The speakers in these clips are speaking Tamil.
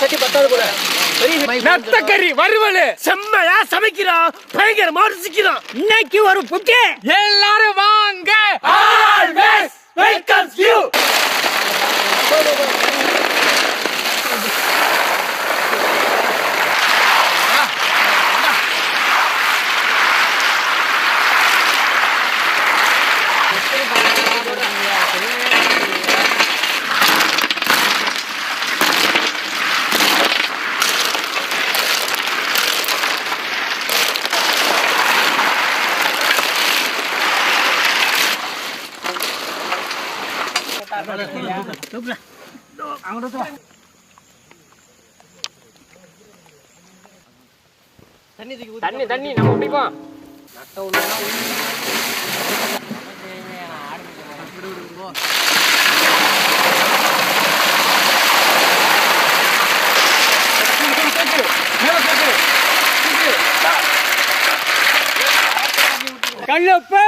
சட்டி பத்தாது கூட. நத்தக்கறி வறுவல் செம்மையா சமைக்கிறோம், பயங்கரமா ருசிக்கிறோம். இன்னைக்கு ஒரு புட்டு, எல்லாரும் வாங்க. Always welcomes you. தண்ணி தண்ணி நம்ம குடிப்போம். கல்லுப்பு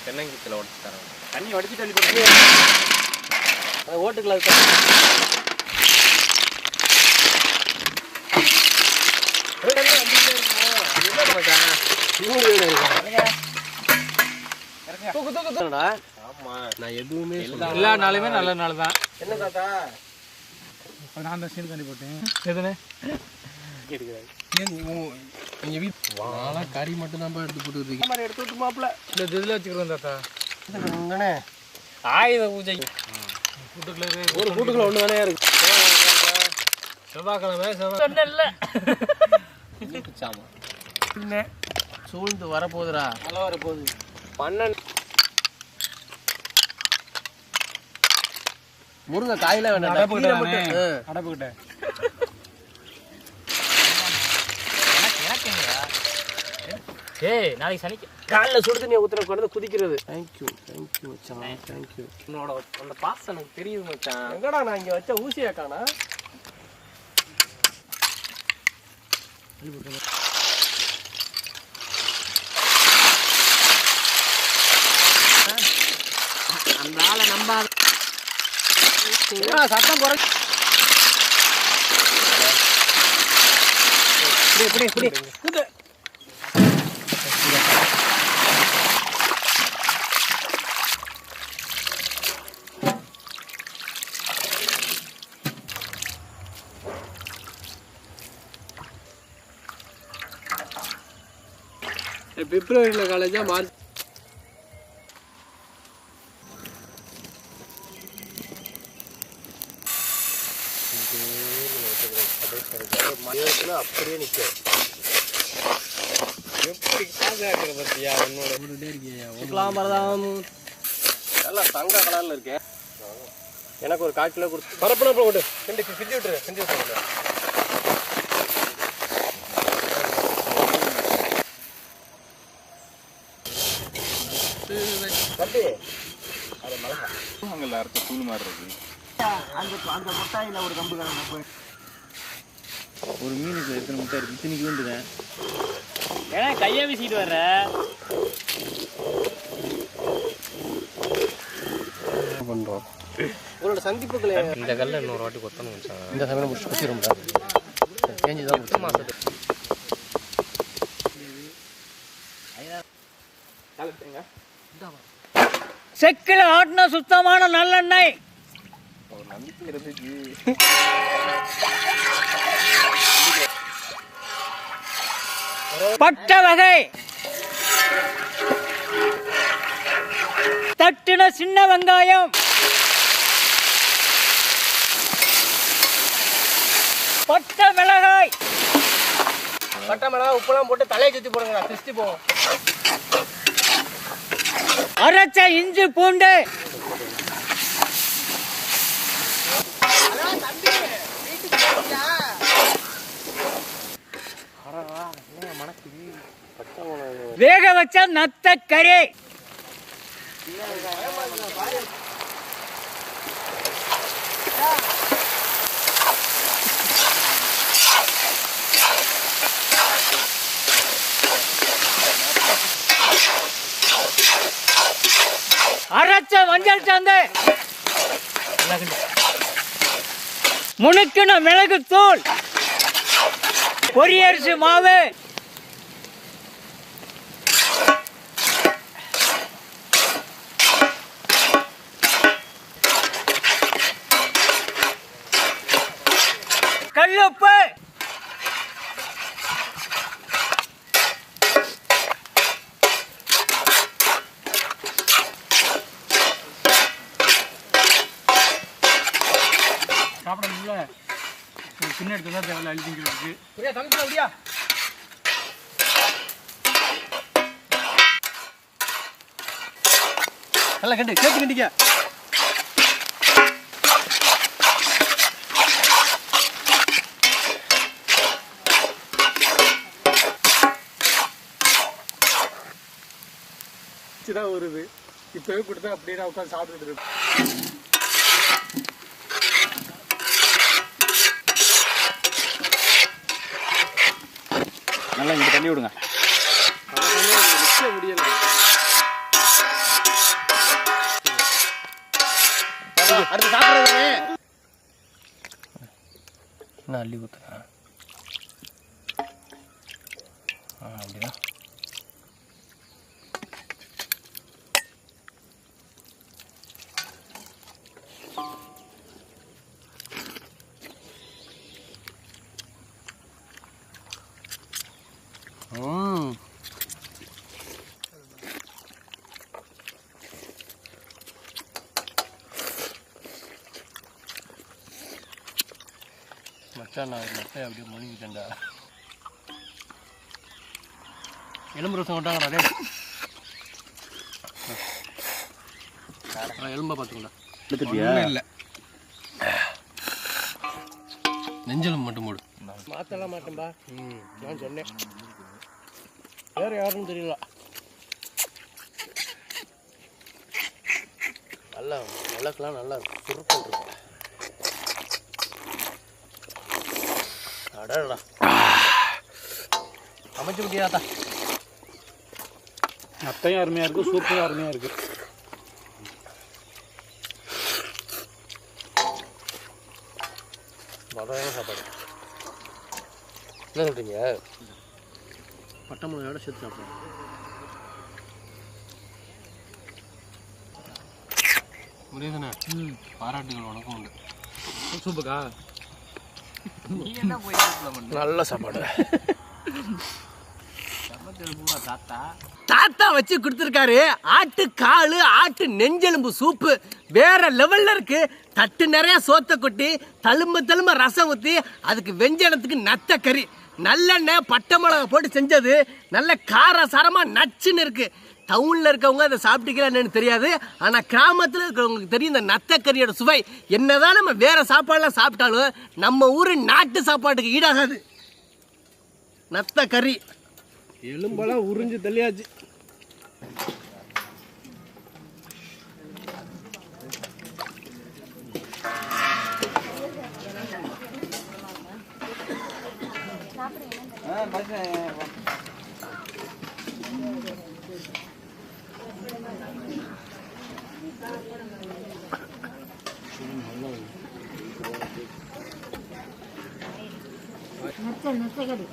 தென்னங்கீத்துல உடச்சுட்டாங்க. தண்ணி வடிச்சு தள்ளி போட்டு ஓட்டுக்குள்ள எதுவுமே எல்லா நாளுமே நல்ல நாள் தான். என்ன தாத்தா நான் தான் சீன் பண்ணி போட்டேன். எதுனே கறி மட்டும் தான் எடுத்து போட்டு எடுத்து மாப்பிள்ள இந்த இதில் வச்சுக்கிறோம் தாத்தா. ஆயுத பூஜை ஒரு கூட்டுக்குள்ள ஒன்று தானே இருக்கு. செவ்வாய்க்கிழமை செவ்வாய் சூழ்ந்து வரப்போகுதுரா, நல்லா வரப்போகுது. 12 முருங்கை காயில வேண்டாம் அடப்புக்கிட்ட. ஏய் நாளைக்கு சனிக்கு காலைல சுடு தண்ணியை ஊத்துற கொண்டு குதிக்கிறது. தேங்க்யூ தேங்க்யூ மச்சான், தேங்க்யூ. உன்னோட அந்த பாஸ் எனக்கு தெரியுது மச்சான். எங்கடா நான் இங்கே வச்ச ஊசியை காணா? அந்த ஆளை நம்பாத, சத்தம் குறை. இப்படி இப்படி இப்படி பிப்ரவரியில் காலேஜா மார்ச் அப்படியே நிற்கும். எப்படி பாதுகாக்கிற பத்தியா உன்னோட இருக்கியா மரதாம் நல்லா தங்க கலரில் இருக்கேன். எனக்கு ஒரு 1/4 கிலோ கொடுத்து பரப்புனா போட்டு கிண்டி விட்டுரு, கிண்டி விட்டுரு. ஒரு மீனுக்கு எத்தனை முட்டை இருக்கு? இத்தனைக்கு வேண்டுதேன். ஏன்னா கையை வீசிட்டு வர்ற பண்றோம். உங்களோட சந்திப்புகளை இந்த கல்ல இன்னொரு வாட்டி கொத்தணும். இந்த சமையல் முடிச்சு குத்திரும் தேஞ்சுதான் மாசத்து செக்கில ஆட்டின சுத்தமான நல்லெண்ணெய். பட்டை வகை, தட்டுன சின்ன வெங்காயம், பட்டை மிளகாய். பட்டை மிளகாய் உப்புலாம் போட்டு தலையை சுத்தி போடுங்க, கிறிஸ்டி போவோம். அரைச்ச இஞ்சி பூண்டு, வேக வச்ச நத்தக்கறி, அரைச்ச மஞ்சள் சாந்து, முணுக்கின மிளகு தூள், பொரியரிசி மாவு, கல்லுப்பு, சாப்பிடணும்ல சின்ன இடத்துல தான் தேவையில்ல அழிஞ்சிங்கிறதுக்கு அப்படியா நல்லா கண்டு கேட்டு கண்டிக்க தான் வருது இப்பவே கொடுத்தா அப்படியே நான் உட்காந்து சாப்பிட்டுட்டு இருக்கேன். நல்லா இங்க தண்ணி விடுங்க. முடியல அடுத்து சாப்பிடுறதுனே நான் அள்ளி ஊத்துறேன். அப்படிதான் மச்சான் நான் ஒரு மட்டை அப்படியே முழுங்கிட்டேன்டா. எலும்பு ரசம் விட்டாங்கடா டே. எலும்பை பார்த்துக்கோடா இல்லை நெஞ்சலும் மட்டும் போடு. மாற்றலாம் மாட்டேன்பா. நான் சொன்னேன் வேறு யாருன்னு தெரியல. நல்லா விளக்கெலாம் நல்லா இருக்கும் சுருக்கம் இருக்கும். அடடா அமைச்சு விட்டியாத்தா. அத்தையும் அருமையாக இருக்குது சூப்பரும் அருமையாக இருக்குது. வகையான சாப்பாடு என்ன சொல்கிறீங்க? பட்டை மிளகாயோட சேர்த்து சாப்பிடுவோம். முடியுதுண்ணே. பாராட்டுகள் வணக்கம் உண்டு. சூப்பக்கா நல்ல சாப்பாடு. தாத்தா வச்சு கொடுத்துருக்காரு. ஆட்டு காலு ஆட்டு நெஞ்செலும்பு சூப்பு வேற லெவல்ல இருக்கு. தட்டு நிறைய சோத்த கொட்டி தழும்ப ரசம் ஊற்றி அதுக்கு வெஞ்சனத்துக்கு நத்த கறி நல்லெண்ணெய் பட்டை மிளகா போட்டு செஞ்சது. நல்ல காரசாரமா நச்சுன்னு இருக்கு. டவுன்ல இருக்கவங்க அதை சாப்பிட்டுக்கலான்னு தெரியாது. ஆனா கிராமத்தில் இருக்கிறவங்களுக்கு தெரியும் இந்த நத்தக்கறியோட சுவை. என்னதான் நம்ம வேற சாப்பாடுலாம் சாப்பிட்டாலும் நம்ம ஊரு நாட்டு சாப்பாட்டுக்கு ஈடாகாது. நத்தக்கறி எலும்பெல்லாம் உறிஞ்சு தள்ளியாச்சு. நெத்தக்கறி